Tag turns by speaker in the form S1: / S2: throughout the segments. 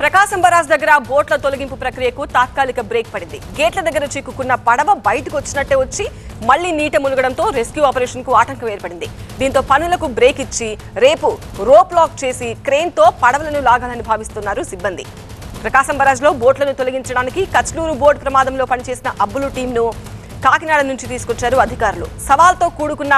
S1: ప్రకాశం barrage దగ్గర బోట్ల తొలగింపు ప్రక్రియకు తాత్కాలిక బ్రేక్ పడింది. గేట్ల దగ్గర చిక్కుకున్న పడవ బయటకు వచ్చినట్టే వచ్చి మళ్లీ నీట మునగడంతో రెస్క్యూ ఆపరేషన్ కు ఆటంకం ఏర్పడింది. దీంతో పనులకు బ్రేక్ ఇచ్చి రేపు రోప్ లాక్ చేసి క్రేన్ తో పడవలను లాగాలని భావిస్తున్నారు సిబ్బంది. ప్రకాశం బరాజ్ లో బోట్లను తొలగించడానికి కచ్లూరు బోర్డు ప్రమాదంలో పనిచేసిన అబ్బులు టీంను కాకినాడ నుంచి తీసుకొచ్చారు అధికారులు. సవాల్తో కూడుకున్న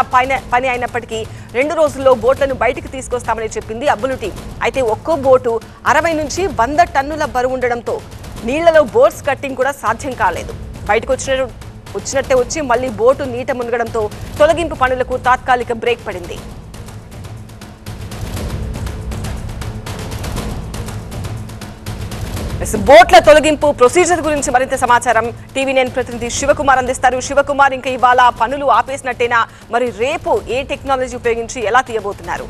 S1: పని అయినప్పటికీ 2 రోజుల్లో బోట్లను బయటకు తీసుకొస్తామని చెప్పింది అబ్బులు టీం. అయితే ఒక్కో బోటు 60 నుంచి 100 టన్నుల బరువు ఉండడంతో నీళ్లలో బోట్స్ కట్టింగ్ కూడా సాధ్యం కాలేదు. బయటకు వచ్చినట్టే వచ్చి మళ్లీ బోటు నీట మునగడంతో తొలగింపు పనులకు తాత్కాలిక బ్రేక్ పడింది. బోట్ల తొలగింపు ప్రొసీజర్ గురించి మరింత సమాచారం టీవీ9 ప్రతినిధి శివకుమార్ అందిస్తారు. శివకుమార్, ఇంకా ఇవాళ పనులు ఆపేసినట్టేనా? మరి రేపు ఏ టెక్నాలజీ ఉపయోగించి ఎలా తీయబోతున్నారు?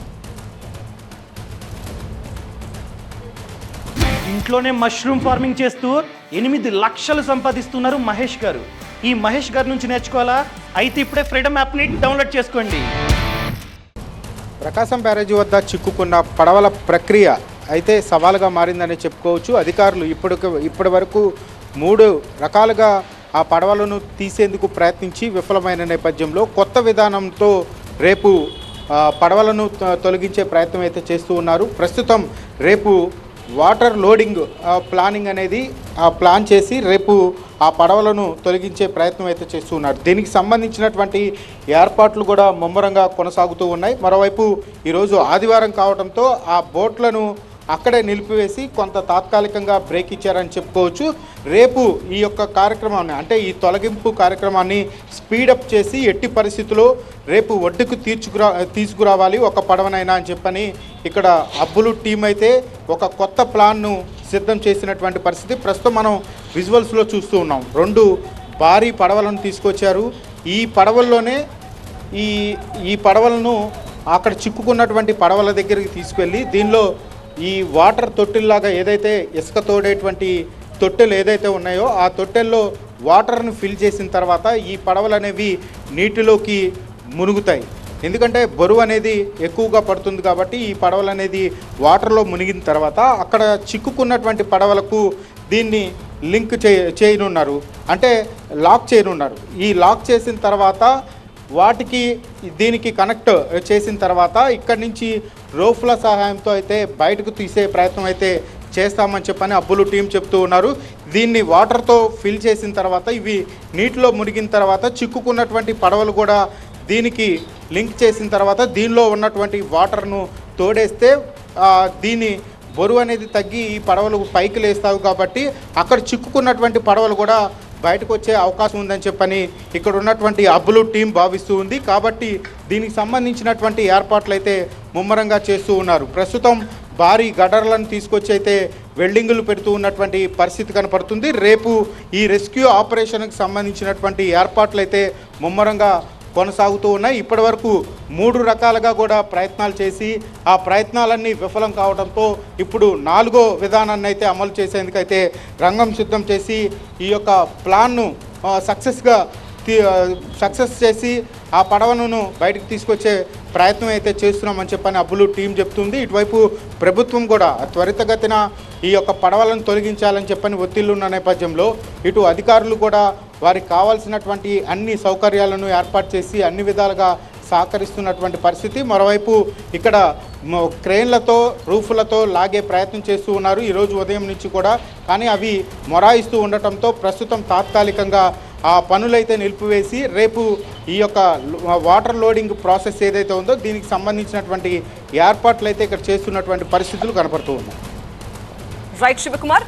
S2: ఇంట్లోనే మష్రూమ్ ఫార్మింగ్ చేస్తూ 8 లక్షలు సంపాదిస్తున్నారు మహేష్ గారు. ఈ మహేష్ గారి నుంచి నేర్చుకోవాలా? అయితే ఇప్పుడే ఫ్రీడమ్ యాప్ని డౌన్లోడ్ చేసుకోండి.
S3: ప్రకాశం బ్యారేజీ వద్ద చిక్కుకున్న పడవల ప్రక్రియ అయితే సవాలుగా మారిందని చెప్పుకోవచ్చు. అధికారులు ఇప్పటి వరకు 3 రకాలుగా ఆ పడవలను తీసేందుకు ప్రయత్నించి విఫలమైన నేపథ్యంలో కొత్త విధానంతో రేపు పడవలను తొలగించే ప్రయత్నం అయితే చేస్తూ ఉన్నారు. ప్రస్తుతం రేపు వాటర్ లోడింగ్ ప్లానింగ్ అనేది ప్లాన్ చేసి రేపు ఆ పడవలను తొలగించే ప్రయత్నం అయితే చేస్తూ ఉన్నారు. దీనికి సంబంధించినటువంటి ఏర్పాట్లు కూడా ముమ్మరంగా కొనసాగుతూ ఉన్నాయి. మరోవైపు ఈరోజు ఆదివారం కావడంతో ఆ బోట్లను అక్కడే నిలిపివేసి కొంత తాత్కాలికంగా బ్రేక్ ఇచ్చారని చెప్పుకోవచ్చు. రేపు ఈ యొక్క కార్యక్రమాన్ని, అంటే ఈ తొలగింపు కార్యక్రమాన్ని స్పీడప్ చేసి ఎట్టి పరిస్థితుల్లో రేపు ఒడ్డుకు తీసుకురావాలి ఒక పడవనైనా అని చెప్పని ఇక్కడ అబ్బులు టీం అయితే ఒక కొత్త ప్లాన్ను సిద్ధం చేసినటువంటి పరిస్థితి ప్రస్తుతం మనం విజువల్స్లో చూస్తూ ఉన్నాం. 2 భారీ పడవలను తీసుకొచ్చారు. ఈ పడవల్లోనే ఈ పడవలను అక్కడ చిక్కుకున్నటువంటి పడవల దగ్గరికి తీసుకెళ్ళి దీనిలో ఈ వాటర్ తొట్టెల్లాగా ఏదైతే ఇసుక తోడేటువంటి తొట్టెలు ఏదైతే ఉన్నాయో ఆ తొట్టెల్లో వాటర్ను ఫిల్ చేసిన తర్వాత ఈ పడవలు అనేవి నీటిలోకి మునుగుతాయి. ఎందుకంటే బరువు అనేది ఎక్కువగా పడుతుంది కాబట్టి ఈ పడవలు అనేది వాటర్లో మునిగిన తర్వాత అక్కడ చిక్కుకున్నటువంటి పడవలకు దీన్ని లింక్ చేయనున్నారు, అంటే లాక్ చేయనున్నారు. ఈ లాక్ చేసిన తర్వాత వాటికి దీనికి కనెక్ట్ చేసిన తర్వాత ఇక్కడి నుంచి రోఫ్ల సహాయంతో అయితే బయటకు తీసే ప్రయత్నం అయితే చేస్తామని చెప్పని అబ్బులు టీం చెప్తూ ఉన్నారు. దీన్ని వాటర్తో ఫిల్ చేసిన తర్వాత ఇవి నీటిలో మునిగిన తర్వాత చిక్కుకున్నటువంటి పడవలు కూడా దీనికి లింక్ చేసిన తర్వాత దీనిలో ఉన్నటువంటి వాటర్ను తోడేస్తే దీని బరువు అనేది తగ్గి ఈ పడవలు పైకి లేస్తావు కాబట్టి అక్కడ చిక్కుకున్నటువంటి పడవలు కూడా బయటకు వచ్చే అవకాశం ఉందని చెప్పని ఇక్కడ ఉన్నటువంటి అబ్బులు టీం భావిస్తూ ఉంది. కాబట్టి దీనికి సంబంధించినటువంటి ఏర్పాట్లు అయితే ముమ్మరంగా చేస్తూ ఉన్నారు. ప్రస్తుతం భారీ గడర్లను తీసుకొచ్చి అయితే వెల్డింగులు పెడుతూ ఉన్నటువంటి పరిస్థితి కనపడుతుంది. రేపు ఈ రెస్క్యూ ఆపరేషన్కి సంబంధించినటువంటి ఏర్పాట్లు అయితే ముమ్మరంగా కొనసాగుతూ ఉన్నాయి. ఇప్పటి వరకు 3 రకాలుగా కూడా ప్రయత్నాలు చేసి ఆ ప్రయత్నాలన్నీ విఫలం కావడంతో ఇప్పుడు 4వ విధానాన్ని అయితే అమలు చేసేందుకైతే రంగం సిద్ధం చేసి ఈ యొక్క ప్లాన్ను సక్సెస్ చేసి ఆ పడవను బయటకు తీసుకొచ్చే ప్రయత్నం అయితే చేస్తున్నామని చెప్పని అబ్బులు టీం చెప్తుంది. ఇటువైపు ప్రభుత్వం కూడా త్వరితగతిన ఈ యొక్క పడవలను తొలగించాలని చెప్పని ఒత్తిళ్లు ఉన్న నేపథ్యంలో ఇటు అధికారులు కూడా వారికి కావాల్సినటువంటి అన్ని సౌకర్యాలను ఏర్పాటు చేసి అన్ని విధాలుగా సహకరిస్తున్నటువంటి పరిస్థితి. మరోవైపు ఇక్కడ క్రేన్లతో రూఫులతో లాగే ప్రయత్నం చేస్తూ ఉన్నారు ఈరోజు ఉదయం నుంచి కూడా. కానీ అవి మొరాయిస్తూ ఉండటంతో ప్రస్తుతం తాత్కాలికంగా ఆ పనులైతే నిలిపివేసి రేపు ఈ యొక్క వాటర్ లోడింగ్ ప్రాసెస్ ఏదైతే ఉందో దీనికి సంబంధించినటువంటి ఏర్పాట్లు అయితే ఇక్కడ చేస్తున్నటువంటి పరిస్థితులు కనపడుతూ ఉన్నాయి.
S1: రైట్ శివకుమార్.